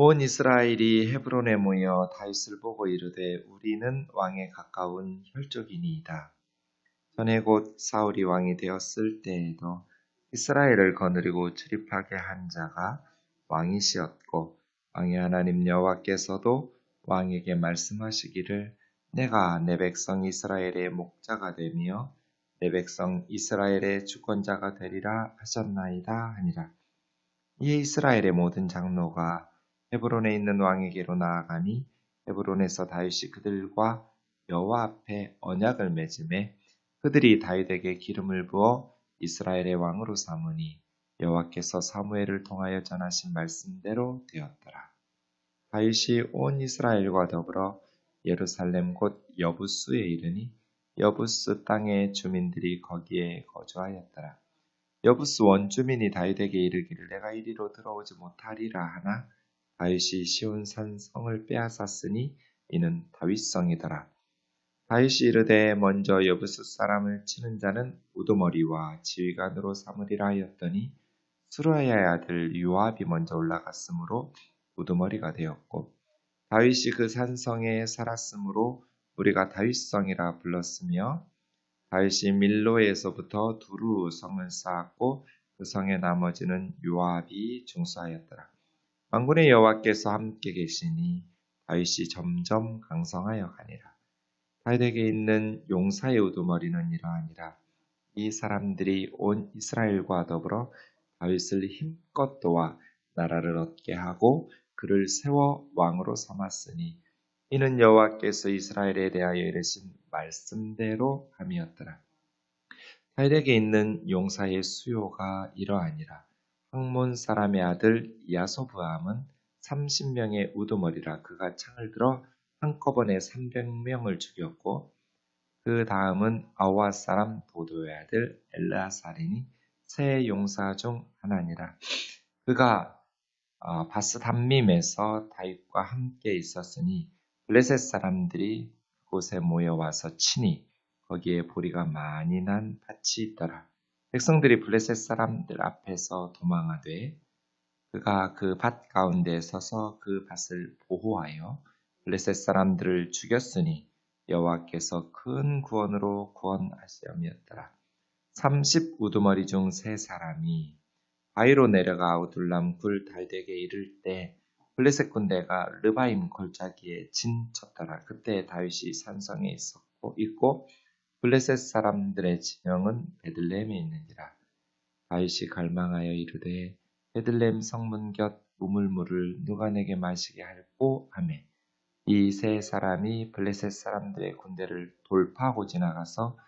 온 이스라엘이 헤브론에 모여 다윗을 보고 이르되 우리는 왕에 가까운 혈족이니이다. 전에 곧 사울이 왕이 되었을 때에도 이스라엘을 거느리고 출입하게 한 자가 왕이시었고 왕의 하나님 여호와께서도 왕에게 말씀하시기를 내가 내 백성 이스라엘의 목자가 되며 내 백성 이스라엘의 주권자가 되리라 하셨나이다 하니라. 이에 이스라엘의 모든 장로가 헤브론에 있는 왕에게로 나아가니 헤브론에서 다윗이 그들과 여호와 앞에 언약을 맺음에 그들이 다윗에게 기름을 부어 이스라엘의 왕으로 삼으니 여호와께서 사무엘을 통하여 전하신 말씀대로 되었더라. 다윗이 온 이스라엘과 더불어 예루살렘 곧 여부스에 이르니 여부스 땅의 주민들이 거기에 거주하였더라. 여부스 원주민이 다윗에게 이르기를 내가 이리로 들어오지 못하리라 하나 다윗이 시온산 성을 빼앗았으니 이는 다윗성이더라. 다윗이 이르되 먼저 여부스 사람을 치는 자는 우두머리와 지휘관으로 삼으리라 하였더니 수르야의 아들 요압이 먼저 올라갔으므로 우두머리가 되었고 다윗이 그 산성에 살았으므로 우리가 다윗성이라 불렀으며 다윗이 밀로에서부터 두루 성을 쌓았고 그 성의 나머지는 요압이 중수하였더라. 만군의 여호와께서 함께 계시니 다윗이 점점 강성하여 가니라. 다윗에게 있는 용사의 우두머리는 이러하니라. 이 사람들이 온 이스라엘과 더불어 다윗을 힘껏 도와 나라를 얻게 하고 그를 세워 왕으로 삼았으니 이는 여호와께서 이스라엘에 대하여 이르신 말씀대로 함이었더라. 다윗에게 있는 용사의 수요가 이러하니라. 학몬 사람의 아들 야소브암은 30명의 우두머리라. 그가 창을 들어 한꺼번에 300명을 죽였고 그 다음은 아와 사람 도도의 아들 엘라살이니 세 용사 중 하나니라. 그가 바스담밈에서 다윗과 함께 있었으니 블레셋 사람들이 그곳에 모여와서 치니 거기에 보리가 많이 난 밭이 있더라. 백성들이 블레셋 사람들 앞에서 도망하되 그가 그 밭 가운데 서서 그 밭을 보호하여 블레셋 사람들을 죽였으니 여호와께서 큰 구원으로 구원하시음이었더라. 30 우두머리 중 세 사람이 바위로 내려가 아우둘람 굴 달덱에 이를 때 블레셋 군대가 르바임 골짜기에 진쳤더라. 그때 다윗이 산성에 있고 블레셋 사람들의 진영은 베들레헴에 있느니라. 다윗이 갈망하여 이르되 베들레헴 성문 곁 우물물을 누가 내게 마시게 할꼬 하매 이 세 사람이 블레셋 사람들의 군대를 돌파하고 지나가서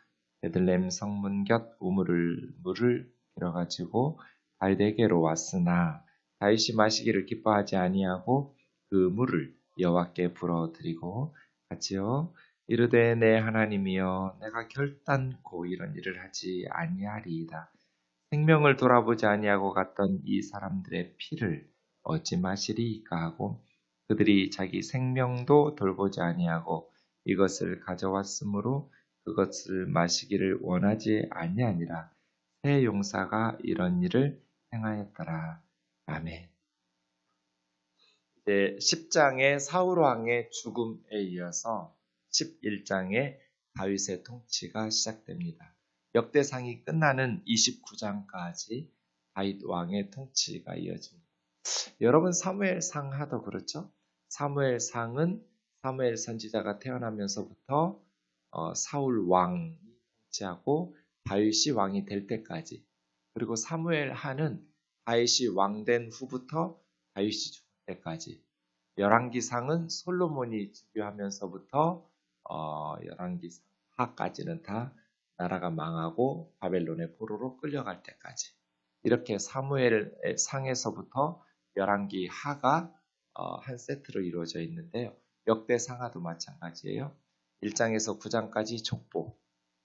베들레헴 성문 곁 물을 길어가지고 다윗에게로 왔으나 다윗이 마시기를 기뻐하지 아니하고 그 물을 여호와께 불어드리고 같이요 이르되 내 하나님이여 내가 결단코 이런 일을 하지 아니하리이다. 생명을 돌아보지 아니하고 갔던 이 사람들의 피를 어찌 마시리이까 하고 그들이 자기 생명도 돌보지 아니하고 이것을 가져왔으므로 그것을 마시기를 원하지 아니하니라. 새 용사가 이런 일을 행하였더라. 아멘. 이제 10장의 사울왕의 죽음에 이어서 11장의 다윗의 통치가 시작됩니다. 역대상이 끝나는 29장까지 다윗 왕의 통치가 이어집니다. 여러분 사무엘상 하도 그렇죠? 사무엘상은 사무엘 선지자가 태어나면서부터 사울 왕이 통치하고 다윗이 왕이 될 때까지, 그리고 사무엘 하는 다윗이 왕된 후부터 다윗이 죽을 때까지, 열왕기상은 솔로몬이 즉위하면서부터 열왕기상 하까지는 다 나라가 망하고 바벨론의 포로로 끌려갈 때까지, 이렇게 사무엘 상에서부터 열왕기 하가 한 세트로 이루어져 있는데요. 역대상하도 마찬가지예요. 1장에서 9장까지 족보,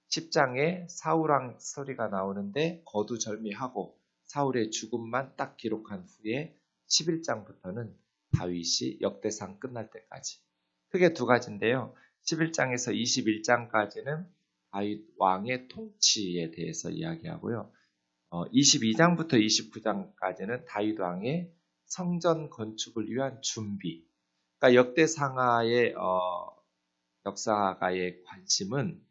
10장에 사울왕 스토리가 나오는데 거두절미하고 사울의 죽음만 딱 기록한 후에 11장부터는 다윗이 역대상 끝날 때까지, 크게 두 가지인데요. 11장에서 21장까지는 다윗 왕의 통치에 대해서 이야기하고요. 22장부터 29장까지는 다윗 왕의 성전 건축을 위한 준비. 그러니까 역대상하의 역사가의 관심은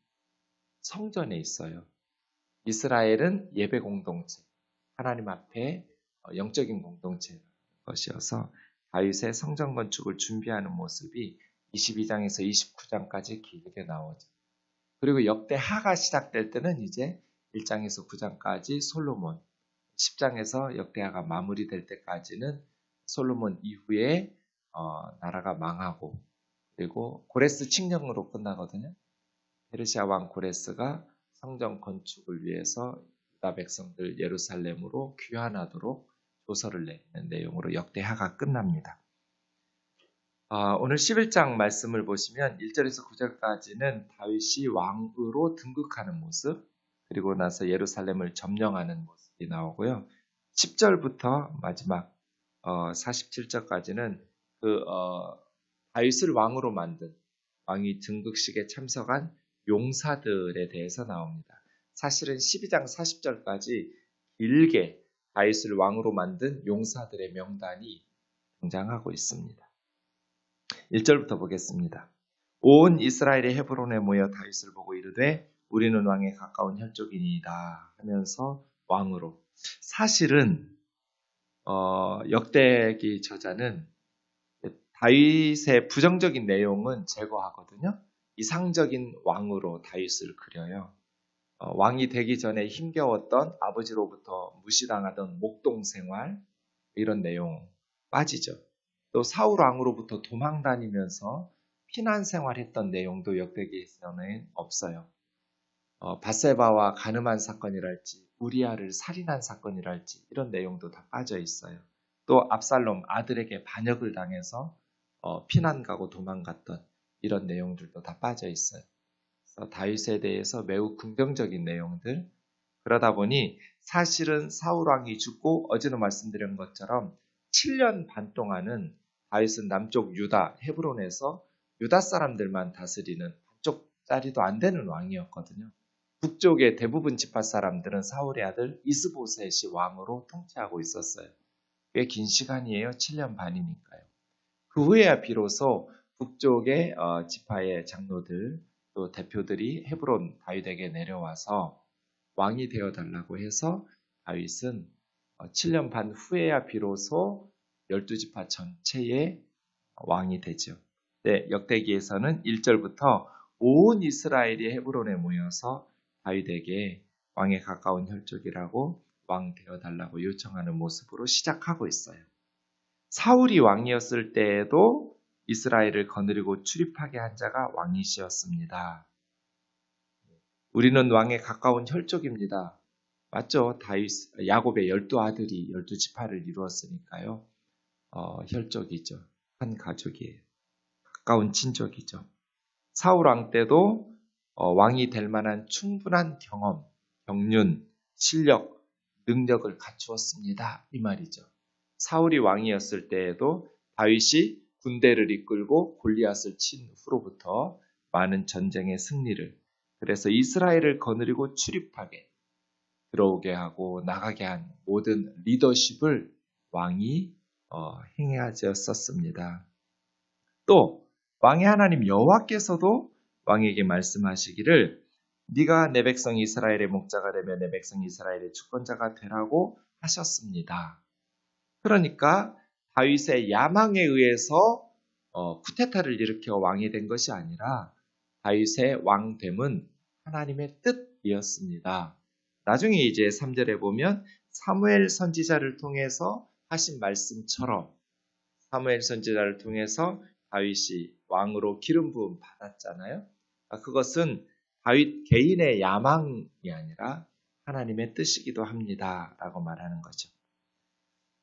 성전에 있어요. 이스라엘은 예배 공동체, 하나님 앞에 영적인 공동체 것이어서 다윗의 성전 건축을 준비하는 모습이 22장에서 29장까지 길게 나오죠. 그리고 역대하가 시작될 때는 이제 1장에서 9장까지 솔로몬, 10장에서 역대하가 마무리될 때까지는 솔로몬 이후에 나라가 망하고 그리고 고레스 칙령으로 끝나거든요. 페르시아 왕 고레스가 성전 건축을 위해서 유다 백성들 예루살렘으로 귀환하도록 조서를 내는 내용으로 역대하가 끝납니다. 오늘 11장 말씀을 보시면 1절에서 9절까지는 다윗이 왕으로 등극하는 모습, 그리고 나서 예루살렘을 점령하는 모습이 나오고요. 10절부터 마지막 47절까지는 다윗을 왕으로 만든 왕이 등극식에 참석한 용사들에 대해서 나옵니다. 사실은 12장 40절까지 길게 다윗을 왕으로 만든 용사들의 명단이 등장하고 있습니다. 1절부터 보겠습니다. 온 이스라엘이 헤브론에 모여 다윗을 보고 이르되 우리는 왕에 가까운 혈족이니이다 하면서 왕으로. 사실은 역대기 저자는 다윗의 부정적인 내용은 제거하거든요. 이상적인 왕으로 다윗을 그려요. 왕이 되기 전에 힘겨웠던 아버지로부터 무시당하던 목동 생활 이런 내용 빠지죠. 또 사울 왕으로부터 도망다니면서 피난 생활했던 내용도 역대기에서는 없어요. 밧세바와 간음한 사건이랄지 우리아를 살인한 사건이랄지 이런 내용도 다 빠져 있어요. 또 압살롬 아들에게 반역을 당해서 피난 가고 도망갔던 이런 내용들도 다 빠져 있어요. 그래서 다윗에 대해서 매우 긍정적인 내용들. 그러다 보니 사실은 사울 왕이 죽고 어제도 말씀드린 것처럼 7년 반 동안은 다윗은 남쪽 유다 헤브론에서 유다 사람들만 다스리는 반쪽짜리도 안 되는 왕이었거든요. 북쪽의 대부분 지파 사람들은 사울의 아들 이스보셋이 왕으로 통치하고 있었어요. 꽤 긴 시간이에요. 7년 반이니까요. 그 후에야 비로소 북쪽의 지파의 장로들 또 대표들이 헤브론 다윗에게 내려와서 왕이 되어달라고 해서 다윗은 7년 반 후에야 비로소 12지파 전체의 왕이 되죠. 네, 역대기에서는 1절부터 온 이스라엘이 헤브론에 모여서 다윗에게 왕에 가까운 혈족이라고 왕 되어달라고 요청하는 모습으로 시작하고 있어요. 사울이 왕이었을 때에도 이스라엘을 거느리고 출입하게 한 자가 왕이시였습니다. 우리는 왕에 가까운 혈족입니다. 맞죠? 다윗, 야곱의 12아들이 12지파를 이루었으니까요. 혈족이죠. 한 가족이에요. 가까운 친족이죠. 사울 왕 때도 왕이 될 만한 충분한 경험, 경륜, 실력, 능력을 갖추었습니다. 이 말이죠. 사울이 왕이었을 때에도 다윗이 군대를 이끌고 골리앗을 친 후로부터 많은 전쟁의 승리를, 그래서 이스라엘을 거느리고 출입하게, 들어오게 하고 나가게 한 모든 리더십을 왕이 행하였었습니다. 또 왕의 하나님 여호와께서도 왕에게 말씀하시기를 네가 내 백성 이스라엘의 목자가 되며 내 백성 이스라엘의 주권자가 되라고 하셨습니다. 그러니까 다윗의 야망에 의해서 쿠데타를 일으켜 왕이 된 것이 아니라 다윗의 왕됨은 하나님의 뜻이었습니다. 나중에 이제 3절에 보면 사무엘 선지자를 통해서 하신 말씀처럼 사무엘 선지자를 통해서 다윗이 왕으로 기름 부음 받았잖아요. 그것은 다윗 개인의 야망이 아니라 하나님의 뜻이기도 합니다. 라고 말하는 거죠.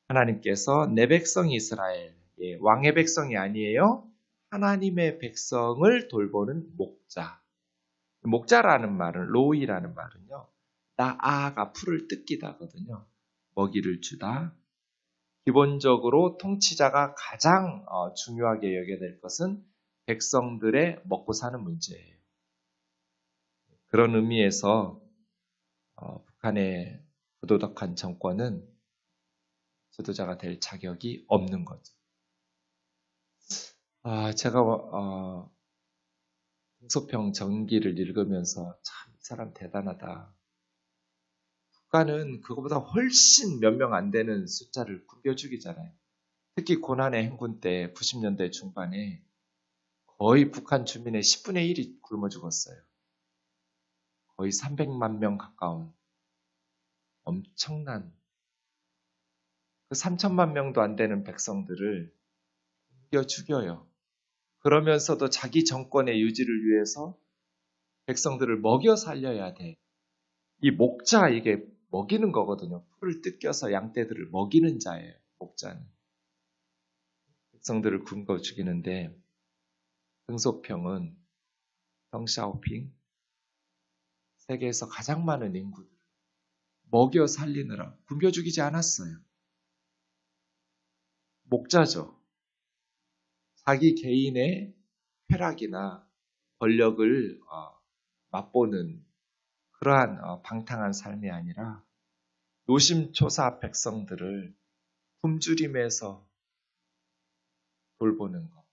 하나님께서 내 백성 이스라엘, 왕의 백성이 아니에요. 하나님의 백성을 돌보는 목자. 목자라는 말은, 로이라는 말은요. 나아가 풀을 뜯기다거든요. 먹이를 주다. 기본적으로 통치자가 가장 중요하게 여겨야 될 것은 백성들의 먹고 사는 문제예요. 그런 의미에서 북한의 부도덕한 정권은 지도자가 될 자격이 없는 거죠. 제가 등소평 전기를 읽으면서 참 이 사람 대단하다. 국가는 그거보다 훨씬 몇 명 안 되는 숫자를 굶겨 죽이잖아요. 특히 고난의 행군 때 90년대 중반에 거의 북한 주민의 10분의 1이 굶어 죽었어요. 거의 300만 명 가까운 엄청난 그 3천만 명도 안 되는 백성들을 굶겨 죽여요. 그러면서도 자기 정권의 유지를 위해서 백성들을 먹여 살려야 돼. 이 목자 이게 먹이는 거거든요. 풀을 뜯겨서 양떼들을 먹이는 자예요. 목자는. 백성들을 굶겨 죽이는데 등소평은 덩샤오핑 세계에서 가장 많은 인구들을 먹여 살리느라 굶겨 죽이지 않았어요. 목자죠. 자기 개인의 쾌락이나 권력을 맛보는 그러한 방탕한 삶이 아니라 노심초사 백성들을 굶주림에서 돌보는 것.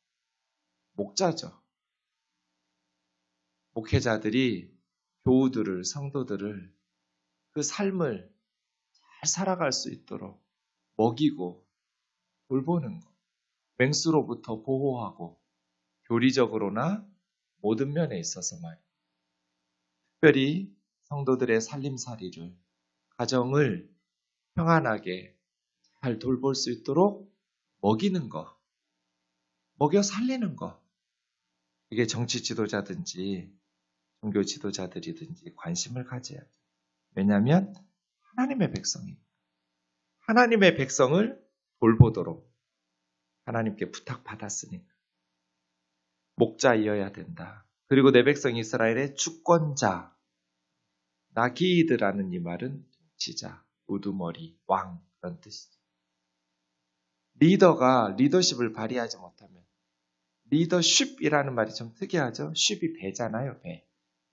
목자죠. 목회자들이 교우들을, 성도들을 그 삶을 잘 살아갈 수 있도록 먹이고 돌보는 것. 맹수로부터 보호하고 교리적으로나 모든 면에 있어서 말이에요. 특별히 성도들의 살림살이를, 가정을 평안하게 잘 돌볼 수 있도록 먹이는 것, 먹여 살리는 것. 이게 정치 지도자든지 종교 지도자들이든지 관심을 가져야죠. 왜냐하면 하나님의 백성입니다. 하나님의 백성을 돌보도록 하나님께 부탁받았으니까. 목자이어야 된다. 그리고 내 백성 이스라엘의 주권자, 나기드라는 이 말은 통치자, 우두머리, 왕 그런 뜻이죠. 리더가 리더십을 발휘하지 못하면 리더십이라는 말이 좀 특이하죠. 쉽이 배잖아요. 배.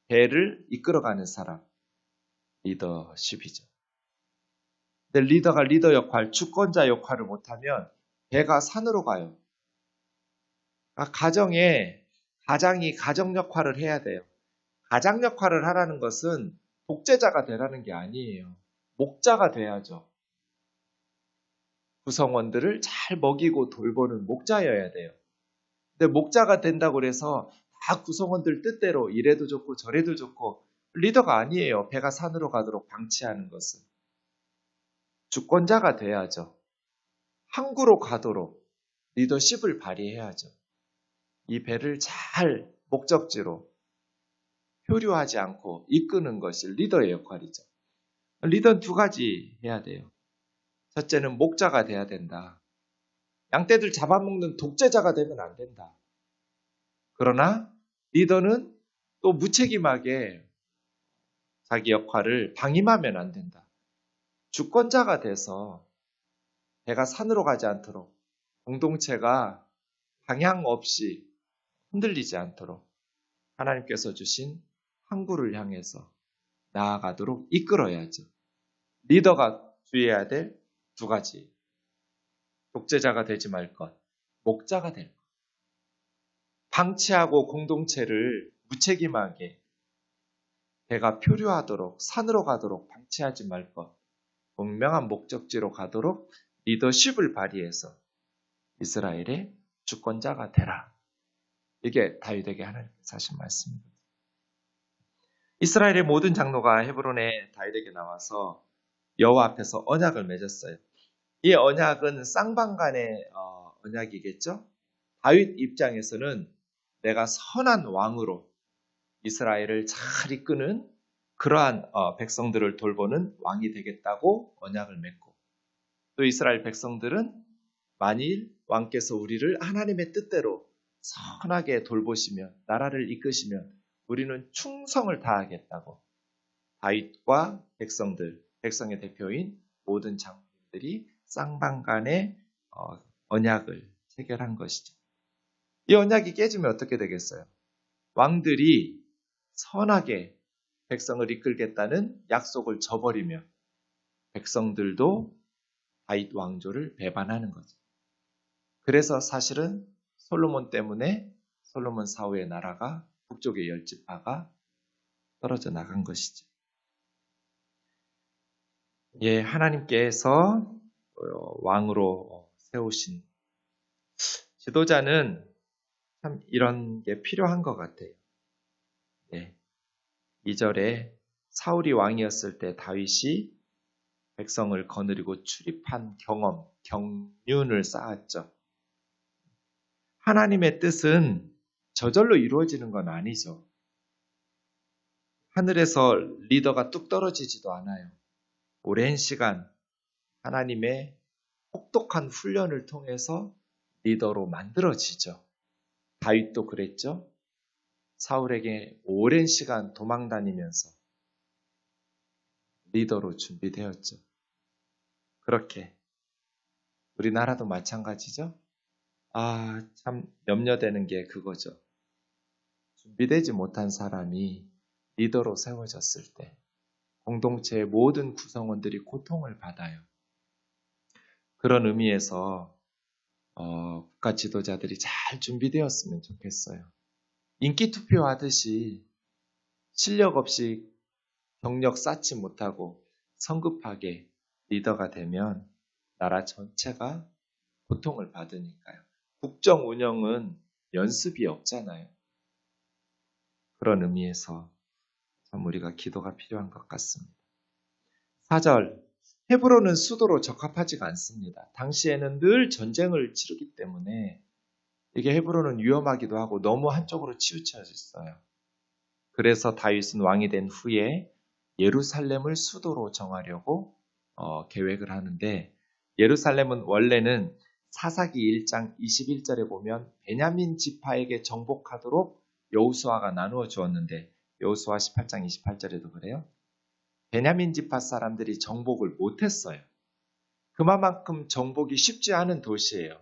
배를 이끌어가는 사람. 리더십이죠. 근데 리더가 리더 역할, 주권자 역할을 못하면 배가 산으로 가요. 가장이 가정 역할을 해야 돼요. 가장 역할을 하라는 것은 독재자가 되라는 게 아니에요. 목자가 돼야죠. 구성원들을 잘 먹이고 돌보는 목자여야 돼요. 근데 목자가 된다고 해서 다 구성원들 뜻대로 이래도 좋고 저래도 좋고 리더가 아니에요. 배가 산으로 가도록 방치하는 것은. 주권자가 돼야죠. 항구로 가도록 리더십을 발휘해야죠. 이 배를 잘 목적지로 표류하지 않고 이끄는 것이 리더의 역할이죠. 리더는 두 가지 해야 돼요. 첫째는 목자가 돼야 된다. 양떼들 잡아먹는 독재자가 되면 안 된다. 그러나 리더는 또 무책임하게 자기 역할을 방임하면 안 된다. 주권자가 돼서 배가 산으로 가지 않도록 공동체가 방향 없이 흔들리지 않도록 하나님께서 주신 항구를 향해서 나아가도록 이끌어야죠. 리더가 주의해야 될 두 가지. 독재자가 되지 말 것, 목자가 될 것. 방치하고 공동체를 무책임하게 배가 표류하도록 산으로 가도록 방치하지 말 것. 분명한 목적지로 가도록 리더십을 발휘해서 이스라엘의 주권자가 되라. 이게 다윗에게 하나님께서 하신 말씀입니다. 이스라엘의 모든 장로가 헤브론에 다윗에게 나와서 여호와 앞에서 언약을 맺었어요. 이 언약은 쌍방간의 언약이겠죠. 다윗 입장에서는 내가 선한 왕으로 이스라엘을 잘 이끄는 그러한 백성들을 돌보는 왕이 되겠다고 언약을 맺고, 또 이스라엘 백성들은 만일 왕께서 우리를 하나님의 뜻대로 선하게 돌보시면, 나라를 이끄시면 우리는 충성을 다하겠다고 다윗과 백성의 대표인 모든 장로들이 쌍방간의 언약을 체결한 것이죠. 이 언약이 깨지면 어떻게 되겠어요? 왕들이 선하게 백성을 이끌겠다는 약속을 저버리며 백성들도 다윗 왕조를 배반하는 거죠. 그래서 사실은 솔로몬 때문에 솔로몬 사후의 나라가 북쪽의 10지파가 떨어져 나간 것이죠. 예, 하나님께서 왕으로 세우신 지도자는 참 이런 게 필요한 것 같아요. 예, 2절에 사울이 왕이었을 때 다윗이 백성을 거느리고 출입한 경험, 경륜을 쌓았죠. 하나님의 뜻은 저절로 이루어지는 건 아니죠. 하늘에서 리더가 뚝 떨어지지도 않아요. 오랜 시간 하나님의 혹독한 훈련을 통해서 리더로 만들어지죠. 다윗도 그랬죠. 사울에게 오랜 시간 도망 다니면서 리더로 준비되었죠. 그렇게 우리나라도 마찬가지죠. 참 염려되는 게 그거죠. 준비되지 못한 사람이 리더로 세워졌을 때 공동체의 모든 구성원들이 고통을 받아요. 그런 의미에서 국가 지도자들이 잘 준비되었으면 좋겠어요. 인기 투표하듯이 실력 없이 경력 쌓지 못하고 성급하게 리더가 되면 나라 전체가 고통을 받으니까요. 국정 운영은 연습이 없잖아요. 그런 의미에서 참 우리가 기도가 필요한 것 같습니다. 4절, 헤브론은 수도로 적합하지가 않습니다. 당시에는 늘 전쟁을 치르기 때문에 이게 헤브론은 위험하기도 하고 너무 한쪽으로 치우쳐졌어요. 그래서 다윗은 왕이 된 후에 예루살렘을 수도로 정하려고 계획을 하는데, 예루살렘은 원래는 사사기 1장 21절에 보면 베냐민 지파에게 정복하도록 여호수아가 나누어 주었는데, 여호수아 18장 28절에도 그래요. 베냐민 지파 사람들이 정복을 못했어요. 그만큼 정복이 쉽지 않은 도시예요.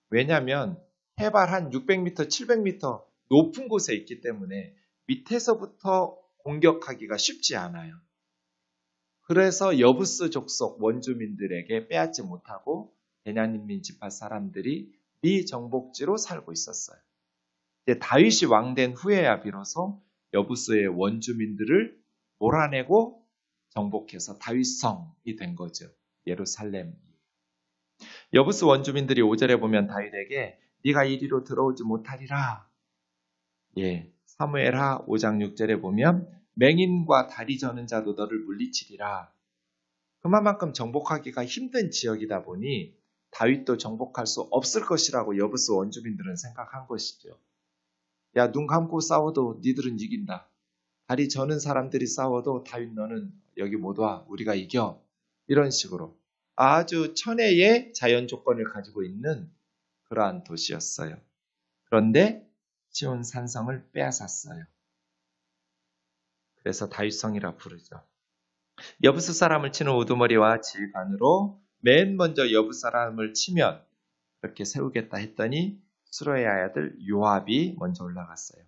왜냐하면 해발 한 600m, 700m 높은 곳에 있기 때문에 밑에서부터 공격하기가 쉽지 않아요. 그래서 여부스 족속 원주민들에게 빼앗지 못하고 베냐민 지파 사람들이 미정복지로 살고 있었어요. 이제 다윗이 왕된 후에야 비로소 여부스의 원주민들을 몰아내고 정복해서 다윗성이 된 거죠. 예루살렘. 여부스 원주민들이 5절에 보면 다윗에게 네가 이리로 들어오지 못하리라. 사무엘하 5장 6절에 보면 맹인과 다리 저는 자도 너를 물리치리라. 그만큼 정복하기가 힘든 지역이다 보니 다윗도 정복할 수 없을 것이라고 여부스 원주민들은 생각한 것이죠. 야, 눈 감고 싸워도 니들은 이긴다. 다리 저는 사람들이 싸워도 다윗 너는 여기 못 와. 우리가 이겨. 이런 식으로 아주 천혜의 자연 조건을 가지고 있는 그러한 도시였어요. 그런데 시온 산성을 빼앗았어요. 그래서 다윗성이라 부르죠. 여부스 사람을 치는 우두머리와 질관으로 맨 먼저 여부스 사람을 치면 그렇게 세우겠다 했더니 스루야의 아들 요압이 먼저 올라갔어요.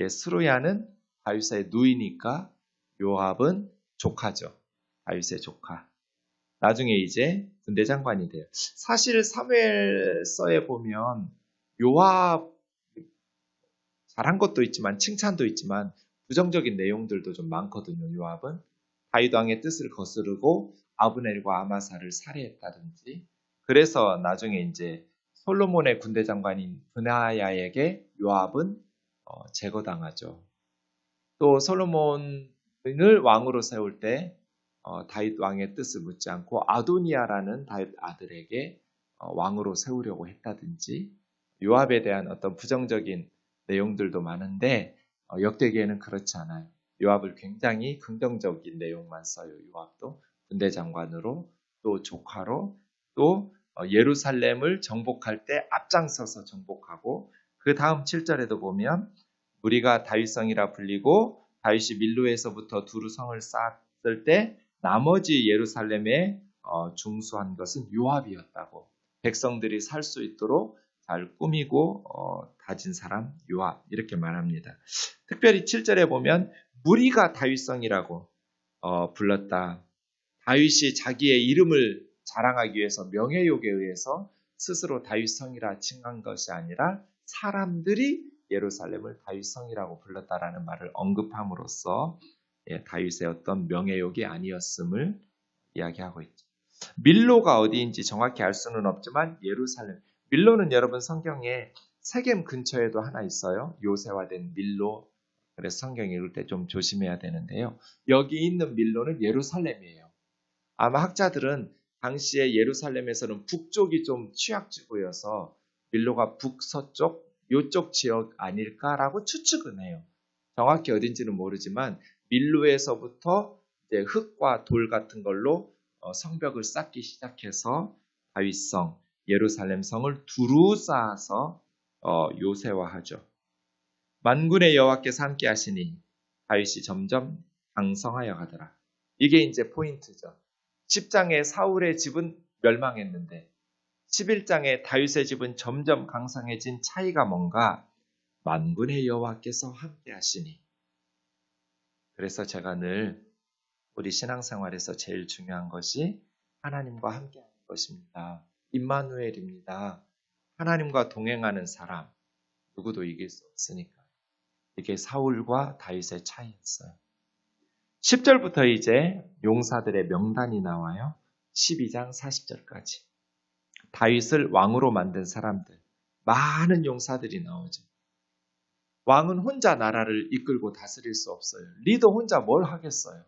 스루야는 다윗의 누이니까 요압은 조카죠. 다윗의 조카. 나중에 이제 군대 장관이 돼요. 사실 사무엘서에 보면 요압 잘한 것도 있지만 칭찬도 있지만 부정적인 내용들도 좀 많거든요. 요압은 다윗 왕의 뜻을 거스르고 아브넬과 아마사를 살해했다든지, 그래서 나중에 이제 솔로몬의 군대 장관인 브나야에게 요압은 제거당하죠. 또 솔로몬을 왕으로 세울 때 다윗 왕의 뜻을 묻지 않고 아도니아라는 다윗 아들에게 왕으로 세우려고 했다든지, 요압에 대한 어떤 부정적인 내용들도 많은데 역대기에는 그렇지 않아요. 요압을 굉장히 긍정적인 내용만 써요. 요압도 군대 장관으로 또 조카로 또 예루살렘을 정복할 때 앞장서서 정복하고, 그 다음 7절에도 보면 우리가 다윗성이라 불리고 다윗이 밀로에서부터 두루 성을 쌓았을 때 나머지 예루살렘에 중수한 것은 요압이었다고, 백성들이 살 수 있도록 잘 꾸미고 다진 사람 요압, 이렇게 말합니다. 특별히 7절에 보면 무리가 다윗성이라고 불렀다. 다윗이 자기의 이름을 자랑하기 위해서 명예욕에 의해서 스스로 다윗 성이라 칭한 것이 아니라 사람들이 예루살렘을 다윗 성이라고 불렀다라는 말을 언급함으로써 다윗의 어떤 명예욕이 아니었음을 이야기하고 있죠. 밀로가 어디인지 정확히 알 수는 없지만 예루살렘. 밀로는 여러분 성경에 세겜 근처에도 하나 있어요. 요새화된 밀로. 그래서 성경 읽을 때 좀 조심해야 되는데요. 여기 있는 밀로는 예루살렘이에요. 아마 학자들은 당시에 예루살렘에서는 북쪽이 좀 취약지구여서 밀로가 북서쪽 요쪽 지역 아닐까라고 추측은 해요. 정확히 어딘지는 모르지만 밀로에서부터 이제 흙과 돌 같은 걸로 성벽을 쌓기 시작해서 다윗성, 예루살렘 성을 두루쌓아서 요새화하죠. 만군의 여호와께서 함께 하시니 다윗이 점점 강성하여 가더라. 이게 이제 포인트죠. 10장의 사울의 집은 멸망했는데 11장의 다윗의 집은 점점 강성해진 차이가 뭔가 만군의 여호와께서 함께 하시니. 그래서 제가 늘 우리 신앙생활에서 제일 중요한 것이 하나님과 함께하는 것입니다. 임마누엘입니다. 하나님과 동행하는 사람 누구도 이길 수 없으니까. 이게 사울과 다윗의 차이였어요. 10절부터 이제 용사들의 명단이 나와요. 12장 40절까지. 다윗을 왕으로 만든 사람들, 많은 용사들이 나오죠. 왕은 혼자 나라를 이끌고 다스릴 수 없어요. 리더 혼자 뭘 하겠어요?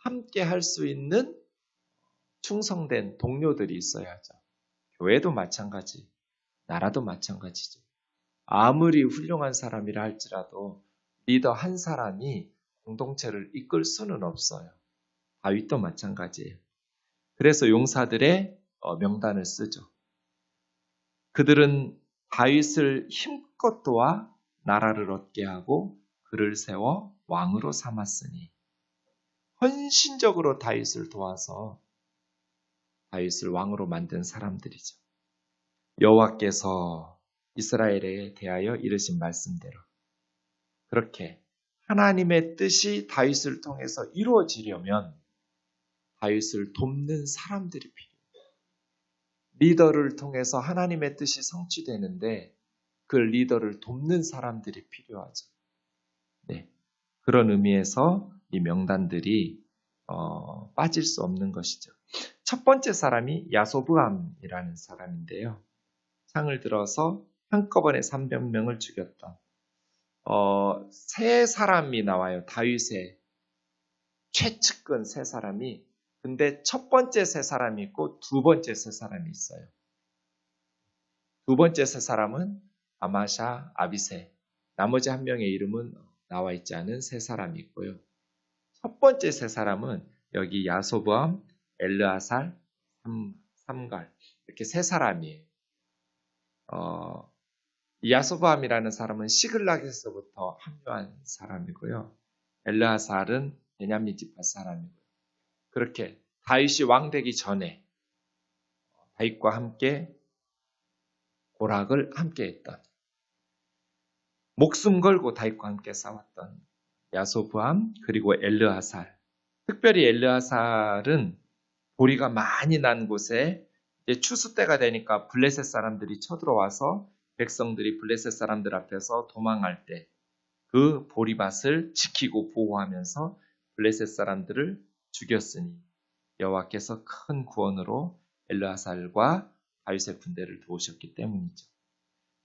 함께 할 수 있는 충성된 동료들이 있어야죠. 교회도 마찬가지, 나라도 마찬가지죠. 아무리 훌륭한 사람이라 할지라도 리더 한 사람이 공동체를 이끌 수는 없어요. 다윗도 마찬가지예요. 그래서 용사들의 명단을 쓰죠. 그들은 다윗을 힘껏 도와 나라를 얻게 하고 그를 세워 왕으로 삼았으니 헌신적으로 다윗을 도와서 다윗을 왕으로 만든 사람들이죠. 여호와께서 이스라엘에 대하여 이르신 말씀대로 그렇게 하나님의 뜻이 다윗을 통해서 이루어지려면 다윗을 돕는 사람들이 필요해요. 리더를 통해서 하나님의 뜻이 성취되는데 그 리더를 돕는 사람들이 필요하죠. 네, 그런 의미에서 이 명단들이 빠질 수 없는 것이죠. 첫 번째 사람이 야소브암이라는 사람인데요. 창을 들어서 한꺼번에 300명을 죽였던 세 사람이 나와요. 다윗의 최측근 세 사람이. 근데 첫 번째 세 사람이 있고 두 번째 세 사람이 있어요. 두 번째 세 사람은 아마샤, 아비세. 나머지 한 명의 이름은 나와 있지 않은 세 사람이 있고요. 첫 번째 세 사람은 여기 야소브암, 엘르아살, 삼갈 이렇게 세 사람이에요. 야소브암이라는 사람은 시글락에서부터 합류한 사람이고요. 엘르아살은 베냐민 지파 사람이고요. 그렇게 다윗이 왕 되기 전에 다윗과 함께 고락을 함께 했던 목숨 걸고 다윗과 함께 싸웠던 야소브암 그리고 엘르아살. 특별히 엘르아살은 보리가 많이 난 곳에 이제 추수 때가 되니까 블레셋 사람들이 쳐들어와서 백성들이 블레셋 사람들 앞에서 도망할 때 그 보리밭을 지키고 보호하면서 블레셋 사람들을 죽였으니 여호와께서 큰 구원으로 엘르아살과 다윗의 군대를 도우셨기 때문이죠.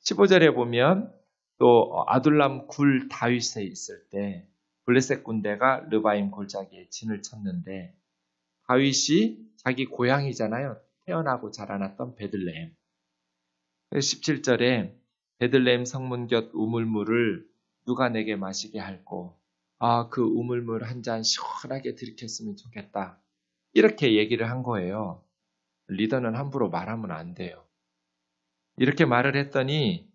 15절에 보면 또 아둘람 굴 다윗에 있을 때 블레셋 군대가 르바임 골짜기에 진을 쳤는데 다윗이 자기 고향이잖아요. 태어나고 자라났던 베들레헴. 17절에 베들레헴 성문 곁 우물물을 누가 내게 마시게 할꼬. 그 우물물 한 잔 시원하게 들이켰으면 좋겠다. 이렇게 얘기를 한 거예요. 리더는 함부로 말하면 안 돼요. 이렇게 말을 했더니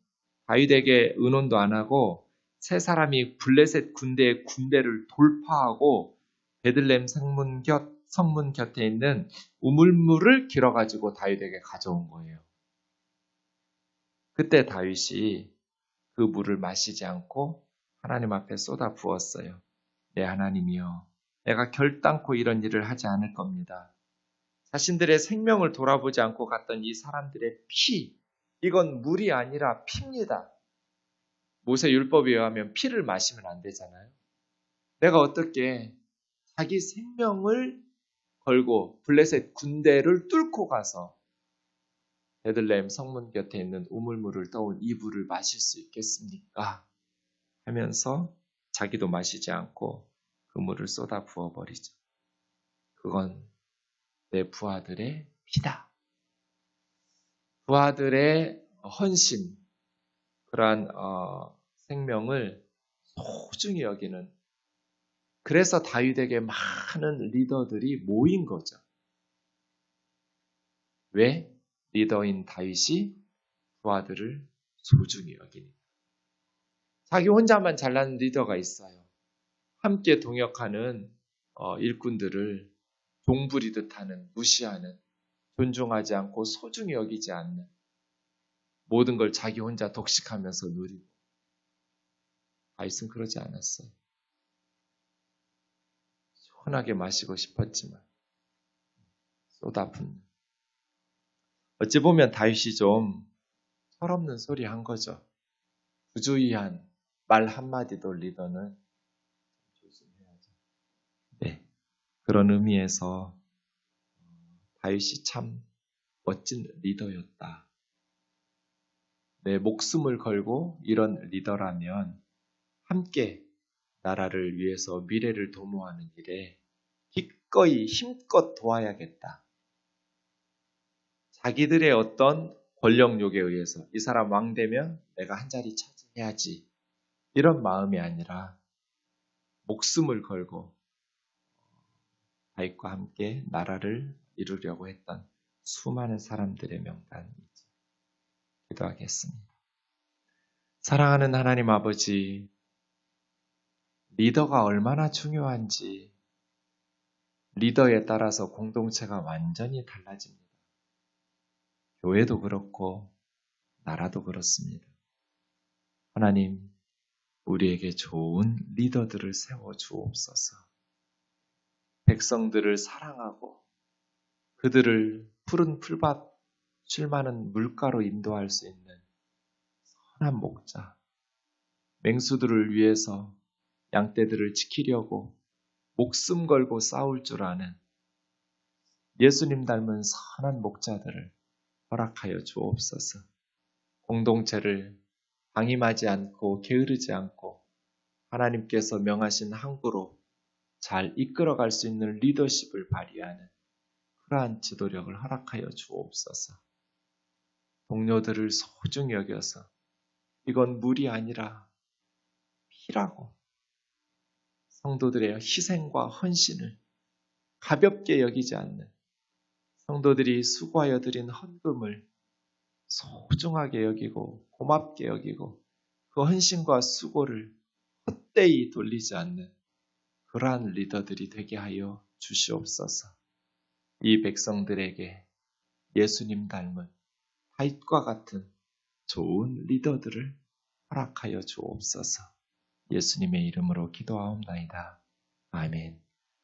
다윗에게 의논도 안 하고 세 사람이 블레셋 군대를 돌파하고 베들레헴 성문 곁에 있는 우물물을 길어가지고 다윗에게 가져온 거예요. 그때 다윗이 그 물을 마시지 않고 하나님 앞에 쏟아 부었어요. 내 하나님이여, 내가 결단코 이런 일을 하지 않을 겁니다. 자신들의 생명을 돌아보지 않고 갔던 이 사람들의 피, 이건 물이 아니라 피입니다. 모세 율법에 의하면 피를 마시면 안 되잖아요. 내가 어떻게 자기 생명을 걸고 블레셋 군대를 뚫고 가서 베들레헴 성문 곁에 있는 우물물을 떠온 이 물을 마실 수 있겠습니까? 하면서 자기도 마시지 않고 그 물을 쏟아 부어버리죠. 그건 내 부하들의 피다. 부하들의 헌신, 그러한 생명을 소중히 여기는, 그래서 다윗에게 많은 리더들이 모인 거죠. 왜? 리더인 다윗이 부하들을 소중히 여기니까. 자기 혼자만 잘난 리더가 있어요. 함께 동역하는 일꾼들을 종부리듯 하는, 무시하는, 존중하지 않고 소중히 여기지 않는, 모든 걸 자기 혼자 독식하면서 누리고. 다윗은 그러지 않았어요. 시원하게 마시고 싶었지만 쏟아붓는. 어찌 보면 다윗이 좀 철없는 소리 한 거죠. 부주의한 말 한마디도 리더는 조심해야죠. 네, 그런 의미에서 다윗이 참 멋진 리더였다. 내 목숨을 걸고 이런 리더라면 함께 나라를 위해서 미래를 도모하는 일에 기꺼이 힘껏 도와야겠다. 자기들의 어떤 권력욕에 의해서 이 사람 왕 되면 내가 한 자리 차지해야지, 이런 마음이 아니라 목숨을 걸고 다윗과 함께 나라를 이루려고 했던 수많은 사람들의 명단이지. 기도하겠습니다. 사랑하는 하나님 아버지, 리더가 얼마나 중요한지 리더에 따라서 공동체가 완전히 달라집니다. 교회도 그렇고 나라도 그렇습니다. 하나님, 우리에게 좋은 리더들을 세워 주옵소서. 백성들을 사랑하고 그들을 푸른 풀밭, 쉴 많은 물가로 인도할 수 있는 선한 목자, 맹수들을 위해서 양떼들을 지키려고 목숨 걸고 싸울 줄 아는 예수님 닮은 선한 목자들을 허락하여 주옵소서. 공동체를 방임하지 않고 게으르지 않고 하나님께서 명하신 항구로 잘 이끌어갈 수 있는 리더십을 발휘하는 그러한 지도력을 허락하여 주옵소서. 동료들을 소중히 여겨서 이건 물이 아니라 피라고 성도들의 희생과 헌신을 가볍게 여기지 않는, 성도들이 수고하여 드린 헌금을 소중하게 여기고 고맙게 여기고 그 헌신과 수고를 헛되이 돌리지 않는 그러한 리더들이 되게 하여 주시옵소서. 이 백성들에게 예수님 닮은 다윗과 같은 좋은 리더들을 허락하여 주옵소서. 예수님의 이름으로 기도하옵나이다. 아멘.